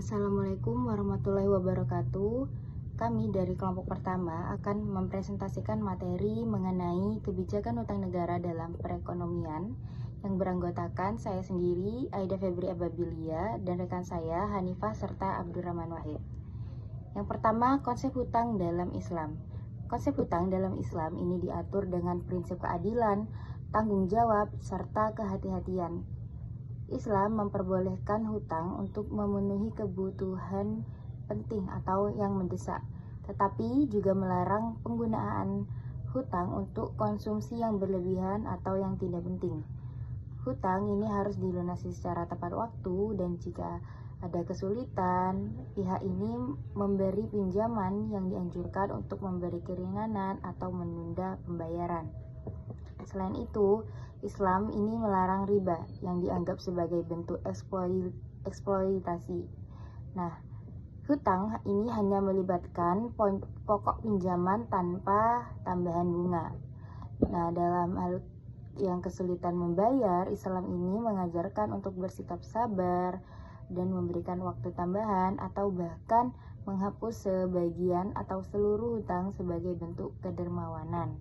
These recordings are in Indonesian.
Assalamualaikum warahmatullahi wabarakatuh. Kami dari kelompok pertama akan mempresentasikan materi mengenai kebijakan utang negara dalam perekonomian yang beranggotakan saya sendiri, Aida Febri Ababilia, dan rekan saya, Hanifah serta Abdurrahman Wahid. Yang pertama, konsep hutang dalam Islam. Konsep hutang dalam Islam ini diatur dengan prinsip keadilan, tanggung jawab, serta kehati-hatian. Islam memperbolehkan hutang untuk memenuhi kebutuhan penting atau yang mendesak, tetapi juga melarang penggunaan hutang untuk konsumsi yang berlebihan atau yang tidak penting. Hutang ini harus dilunasi secara tepat waktu, dan jika ada kesulitan, pihak ini memberi pinjaman yang dianjurkan untuk memberi keringanan atau menunda pembayaran. Selain itu, Islam ini melarang riba yang dianggap sebagai bentuk eksploitasi. Nah, hutang ini hanya melibatkan pokok pinjaman tanpa tambahan bunga. Nah, dalam hal yang kesulitan membayar, Islam ini mengajarkan untuk bersikap sabar dan memberikan waktu tambahan atau bahkan menghapus sebagian atau seluruh hutang sebagai bentuk kedermawanan.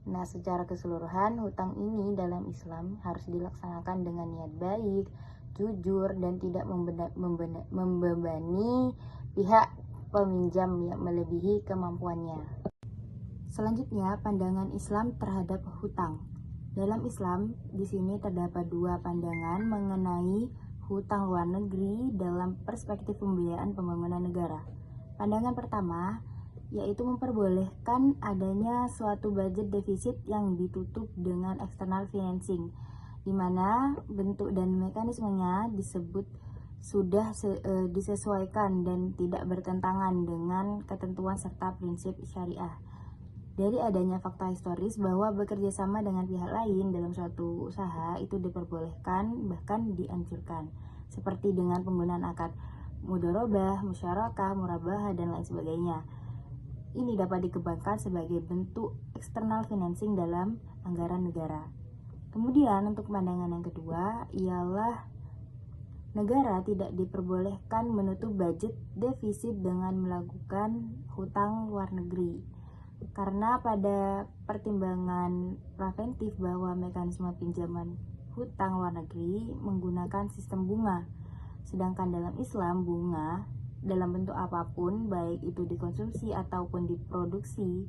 Nah, secara keseluruhan, hutang ini dalam Islam harus dilaksanakan dengan niat baik, jujur, dan tidak membebani pihak peminjam yang melebihi kemampuannya. Selanjutnya, pandangan Islam terhadap hutang. Dalam Islam, di sini terdapat dua pandangan mengenai hutang luar negeri dalam perspektif pembiayaan pembangunan negara. Pandangan pertama yaitu memperbolehkan adanya suatu budget defisit yang ditutup dengan external financing, di mana bentuk dan mekanismenya disebut sudah disesuaikan dan tidak bertentangan dengan ketentuan serta prinsip syariah. Dari adanya fakta historis bahwa bekerja sama dengan pihak lain dalam suatu usaha itu diperbolehkan, bahkan dianjurkan, seperti dengan penggunaan akad mudharabah, musyarakah, murabahah, dan lain sebagainya. Ini dapat dikembangkan sebagai bentuk external financing dalam anggaran negara. Kemudian untuk pandangan yang kedua ialah negara tidak diperbolehkan menutup budget defisit dengan melakukan hutang luar negeri. Karena pada pertimbangan preventif bahwa mekanisme pinjaman hutang luar negeri menggunakan sistem bunga. Sedangkan dalam Islam, bunga dalam bentuk apapun, baik itu dikonsumsi ataupun diproduksi,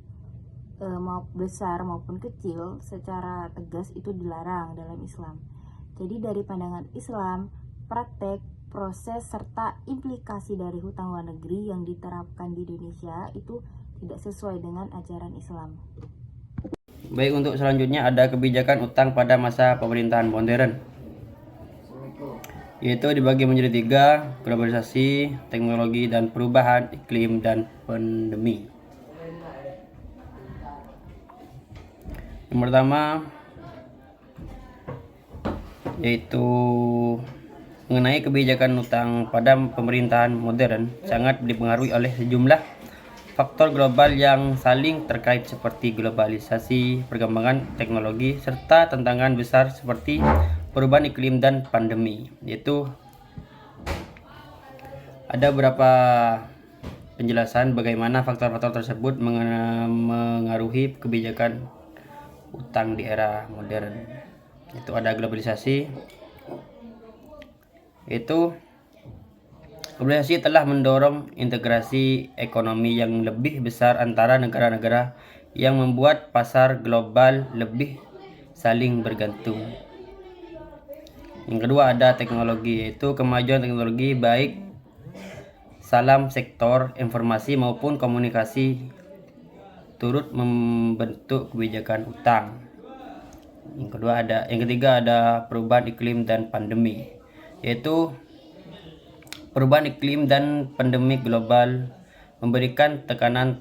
mau besar maupun kecil, secara tegas itu dilarang dalam Islam. Jadi dari pandangan Islam, praktek, proses, serta implikasi dari hutang luar negeri yang diterapkan di Indonesia itu tidak sesuai dengan ajaran Islam. Baik, untuk selanjutnya ada kebijakan utang pada masa pemerintahan modern, yaitu dibagi menjadi tiga: globalisasi, teknologi, dan perubahan iklim dan pandemi. Yang pertama yaitu mengenai kebijakan utang pada pemerintahan modern sangat dipengaruhi oleh sejumlah faktor global yang saling terkait seperti globalisasi, perkembangan teknologi, serta tantangan besar seperti perubahan iklim dan pandemi. Yaitu ada beberapa penjelasan bagaimana faktor-faktor tersebut mengaruhi kebijakan utang di era modern. Itu ada globalisasi. Globalisasi telah mendorong integrasi ekonomi yang lebih besar antara negara-negara yang membuat pasar global lebih saling bergantung. Yang kedua ada teknologi, yaitu kemajuan teknologi baik dalam sektor informasi maupun komunikasi turut membentuk kebijakan utang. Yang ketiga ada perubahan iklim dan pandemi, yaitu perubahan iklim dan pandemi global memberikan tekanan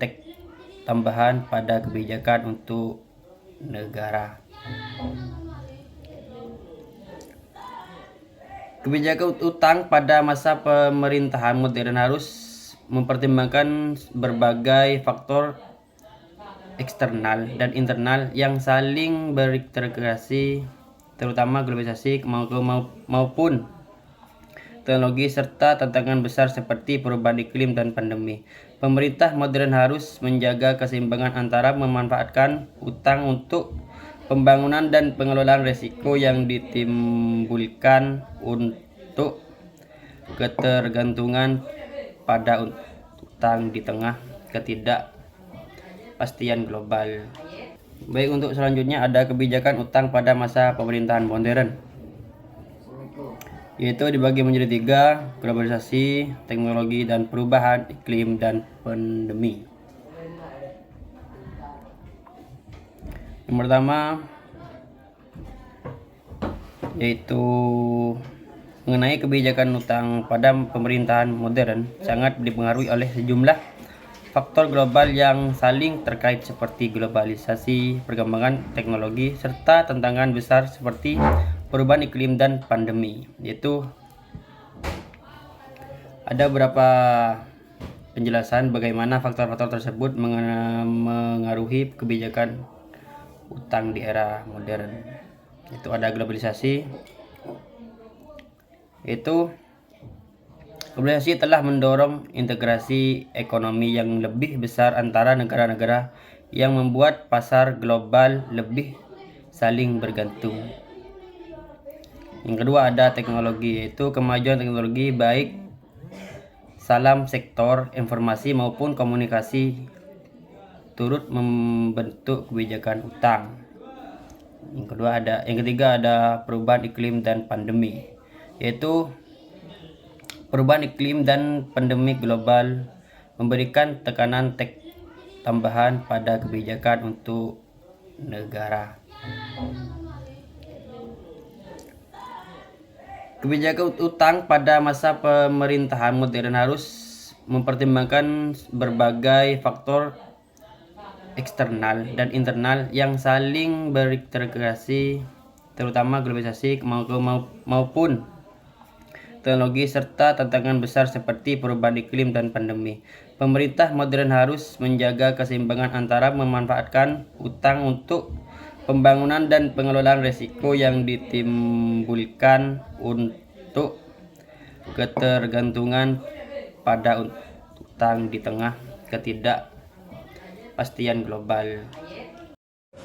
tambahan pada kebijakan untuk negara. Kebijakan utang pada masa pemerintahan modern harus mempertimbangkan berbagai faktor eksternal dan internal yang saling berintegrasi, terutama globalisasi maupun teknologi, serta tantangan besar seperti perubahan iklim dan pandemi. Pemerintah modern harus menjaga keseimbangan antara memanfaatkan utang untuk pembangunan dan pengelolaan risiko yang ditimbulkan untuk ketergantungan pada utang di tengah ketidakpastian global. Baik, untuk selanjutnya ada kebijakan utang pada masa pemerintahan modern, yaitu dibagi menjadi 3: globalisasi, teknologi, dan perubahan iklim dan pandemi. Yang pertama yaitu mengenai kebijakan utang pada pemerintahan modern sangat dipengaruhi oleh sejumlah faktor global yang saling terkait seperti globalisasi, perkembangan teknologi, serta tantangan besar seperti perubahan iklim dan pandemi. Yaitu ada beberapa penjelasan bagaimana faktor-faktor tersebut mengaruhi kebijakan utang di era modern. Itu ada globalisasi. Globalisasi telah mendorong integrasi ekonomi yang lebih besar antara negara-negara yang membuat pasar global lebih saling bergantung. Yang kedua ada teknologi, yaitu kemajuan teknologi baik dalam sektor informasi maupun komunikasi turut membentuk kebijakan utang. Yang ketiga ada perubahan iklim dan pandemi, yaitu perubahan iklim dan pandemi global memberikan tekanan tambahan pada kebijakan untuk negara. Kebijakan utang pada masa pemerintahan modern harus mempertimbangkan berbagai faktor eksternal dan internal yang saling berintegrasi, terutama globalisasi maupun teknologi, serta tantangan besar seperti perubahan iklim dan pandemi. Pemerintah modern harus menjaga keseimbangan antara memanfaatkan utang untuk pembangunan dan pengelolaan risiko yang ditimbulkan untuk ketergantungan pada utang di tengah ketidakpastian global.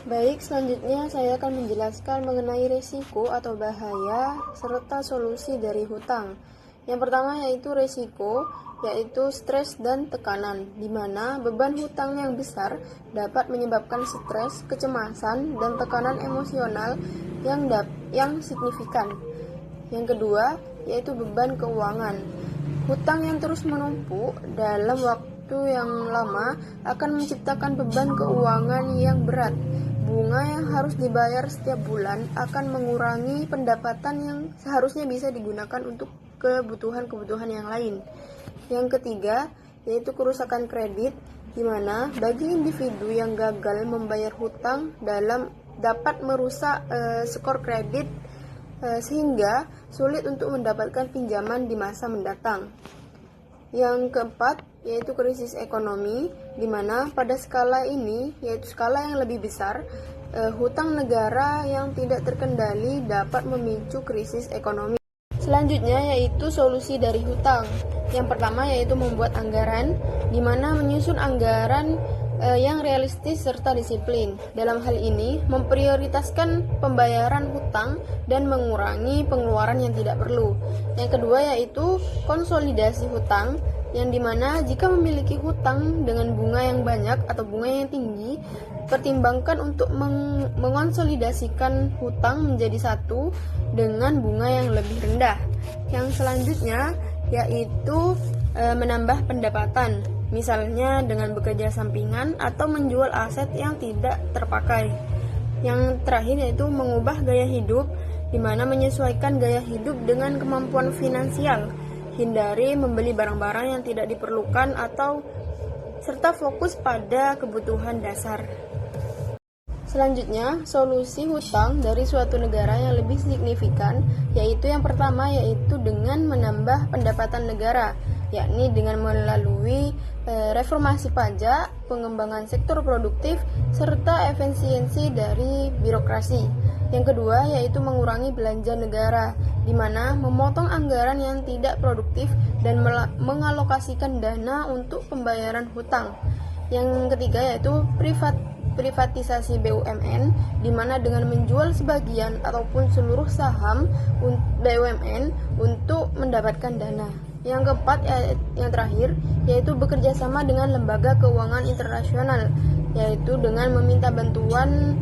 Baik, selanjutnya saya akan menjelaskan mengenai risiko atau bahaya serta solusi dari hutang. Yang pertama yaitu risiko, yaitu stres dan tekanan, di mana beban hutang yang besar dapat menyebabkan stres, kecemasan, dan tekanan emosional yang signifikan. Yang kedua yaitu beban keuangan. Hutang yang terus menumpuk dalam waktu yang lama akan menciptakan beban keuangan yang berat. Bunga yang harus dibayar setiap bulan akan mengurangi pendapatan yang seharusnya bisa digunakan untuk kebutuhan-kebutuhan yang lain. Yang ketiga yaitu kerusakan kredit, di mana bagi individu yang gagal membayar hutang dapat merusak skor kredit sehingga sulit untuk mendapatkan pinjaman di masa mendatang. Yang keempat yaitu krisis ekonomi, di mana pada skala ini, yaitu skala yang lebih besar, hutang negara yang tidak terkendali dapat memicu krisis ekonomi. Selanjutnya yaitu solusi dari hutang. Yang pertama yaitu membuat anggaran, di mana menyusun anggaran yang realistis serta disiplin. Dalam hal ini, memprioritaskan pembayaran hutang dan mengurangi pengeluaran yang tidak perlu. Yang kedua yaitu konsolidasi hutang, yang dimana jika memiliki hutang dengan bunga yang banyak atau bunga yang tinggi, pertimbangkan untuk mengonsolidasikan hutang menjadi satu dengan bunga yang lebih rendah. Yang selanjutnya yaitu menambah pendapatan, misalnya dengan bekerja sampingan atau menjual aset yang tidak terpakai. Yang terakhir yaitu mengubah gaya hidup, di mana menyesuaikan gaya hidup dengan kemampuan finansial. Hindari membeli barang-barang yang tidak diperlukan serta fokus pada kebutuhan dasar. Selanjutnya, solusi hutang dari suatu negara yang lebih signifikan, yaitu yang pertama yaitu dengan menambah pendapatan negara, yakni dengan melalui reformasi pajak, pengembangan sektor produktif, serta efisiensi dari birokrasi. Yang kedua yaitu mengurangi belanja negara, di mana memotong anggaran yang tidak produktif dan mengalokasikan dana untuk pembayaran hutang. Yang ketiga yaitu privatisasi BUMN, di mana dengan menjual sebagian ataupun seluruh saham BUMN untuk mendapatkan dana. Yang keempat, yang terakhir, yaitu bekerja sama dengan lembaga keuangan internasional, yaitu dengan meminta bantuan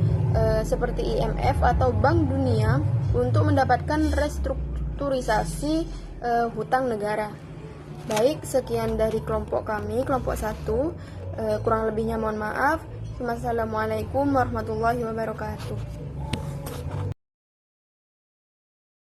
seperti IMF atau Bank Dunia untuk mendapatkan restrukturisasi hutang negara. Baik, sekian dari kelompok kami, kelompok 1. Kurang lebihnya mohon maaf. Wassalamualaikum warahmatullahi wabarakatuh.